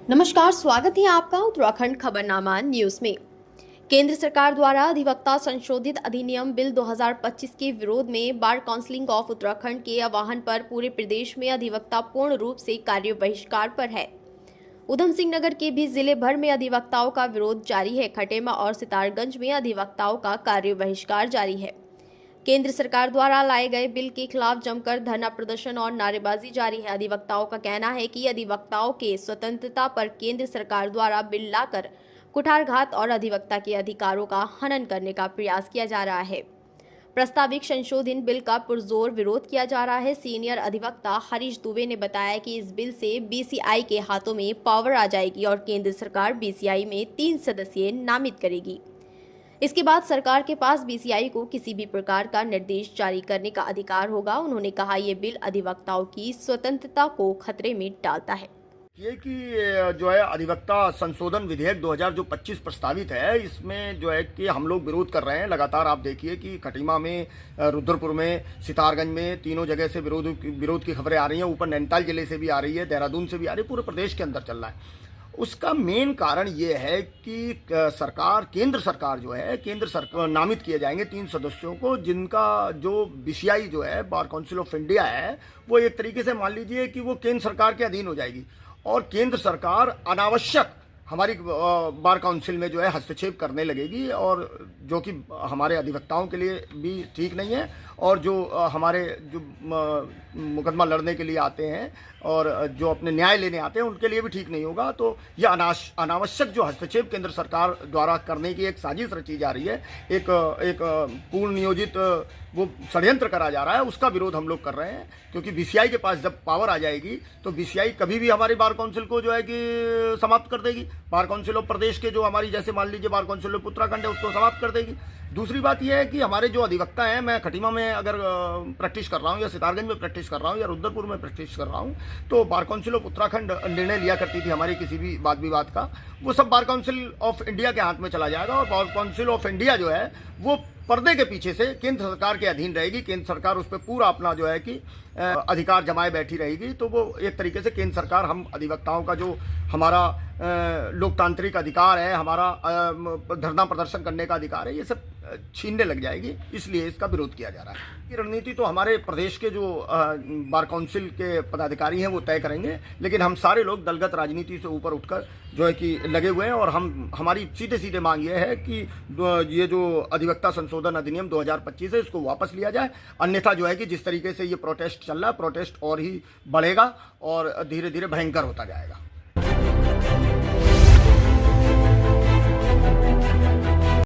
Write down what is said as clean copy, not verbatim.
नमस्कार, स्वागत है आपका उत्तराखंड खबरनामा न्यूज में। केंद्र सरकार द्वारा अधिवक्ता संशोधित अधिनियम बिल 2025 के विरोध में बार काउंसिल ऑफ उत्तराखंड के आह्वान पर पूरे प्रदेश में अधिवक्ता पूर्ण रूप से कार्य बहिष्कार पर है। उधम सिंह नगर के भी जिले भर में अधिवक्ताओं का विरोध जारी है। खटेमा और सितारगंज में अधिवक्ताओं का कार्य बहिष्कार जारी है। केंद्र सरकार द्वारा लाए गए बिल के खिलाफ जमकर धरना प्रदर्शन और नारेबाजी जारी है। अधिवक्ताओं का कहना है कि अधिवक्ताओं के स्वतंत्रता पर केंद्र सरकार द्वारा बिल लाकर कुठारघात और अधिवक्ता के अधिकारों का हनन करने का प्रयास किया जा रहा है। प्रस्तावित संशोधन बिल का पुरजोर विरोध किया जा रहा है। सीनियर अधिवक्ता हरीश दुबे ने बताया कि इस बिल से बीसीआई के हाथों में पावर आ जाएगी और केंद्र सरकार बीसीआई में 3 सदस्य नामित करेगी। इसके बाद सरकार के पास बीसीआई को किसी भी प्रकार का निर्देश जारी करने का अधिकार होगा। उन्होंने कहा, ये बिल अधिवक्ताओं की स्वतंत्रता को खतरे में डालता है। ये कि जो है अधिवक्ता संशोधन विधेयक 2025 प्रस्तावित है, इसमें जो है कि हम लोग विरोध कर रहे हैं। लगातार आप देखिए कि खटीमा में, रुद्रपुर में, सितारगंज में, तीनों जगह से विरोध की खबरें आ रही हैं। ऊपर नैनीताल जिले से भी आ रही है, देहरादून से भी आ रही है, पूरे प्रदेश के अंदर चल रहा है। उसका मेन कारण ये है कि केंद्र सरकार जो है, केंद्र सरकार नामित किए जाएंगे 3 सदस्यों को, जिनका जो बीसीआई जो है, बार काउंसिल ऑफ इंडिया है, वो एक तरीके से मान लीजिए कि वो केंद्र सरकार के अधीन हो जाएगी और केंद्र सरकार अनावश्यक हमारी बार काउंसिल में जो है हस्तक्षेप करने लगेगी, और जो कि हमारे अधिवक्ताओं के लिए भी ठीक नहीं है और जो हमारे जो मुकदमा लड़ने के लिए आते हैं और जो अपने न्याय लेने आते हैं उनके लिए भी ठीक नहीं होगा। तो यह अनावश्यक जो हस्तक्षेप केंद्र सरकार द्वारा करने की एक साजिश रची जा रही है, एक पूर्ण नियोजित वो षड्यंत्र करा जा रहा है, उसका विरोध हम लोग कर रहे हैं। क्योंकि बीसीआई के पास जब पावर आ जाएगी तो बीसीआई कभी भी हमारी बार काउंसिल को जो है कि समाप्त कर देगी। बार काउंसिल ऑफ प्रदेश के जो हमारी, जैसे मान लीजिए बार काउंसिल ऑफ उत्तराखंड है, उसको समाप्त कर देगी। दूसरी बात यह है कि हमारे जो अधिवक्ता हैं, मैं खटीमा में अगर प्रैक्टिस कर रहा हूँ या सितारगंज में प्रैक्टिस कर रहा हूँ या रुद्रपुर में प्रैक्टिस कर रहा हूँ, तो बार काउंसिल ऑफ उत्तराखंड निर्णय लिया करती थी हमारी किसी भी वाद विवाद का, वो सब बार काउंसिल ऑफ इंडिया के हाथ में चला जाएगा। और बार काउंसिल ऑफ इंडिया जो है वो पर्दे के पीछे से केंद्र सरकार के अधीन रहेगी। केंद्र सरकार उस पर पूरा अपना जो है कि अधिकार जमाए बैठी रहेगी। तो वो एक तरीके से केंद्र सरकार हम अधिवक्ताओं का जो हमारा लोकतांत्रिक अधिकार है, हमारा धरना प्रदर्शन करने का अधिकार है, ये सब छीनने लग जाएगी। इसलिए इसका विरोध किया जा रहा है। ये रणनीति तो हमारे प्रदेश के जो बार काउंसिल के पदाधिकारी हैं वो तय करेंगे, लेकिन हम सारे लोग दलगत राजनीति से ऊपर उठकर जो है कि लगे हुए हैं। और हमारी सीधे सीधे मांग ये है कि ये जो अधिवक्ता संशोधन अधिनियम 2025 है, इसको वापस लिया जाए। अन्यथा जो है कि जिस तरीके से ये प्रोटेस्ट चल रहा है, प्रोटेस्ट और ही बढ़ेगा और धीरे धीरे भयंकर होता जाएगा।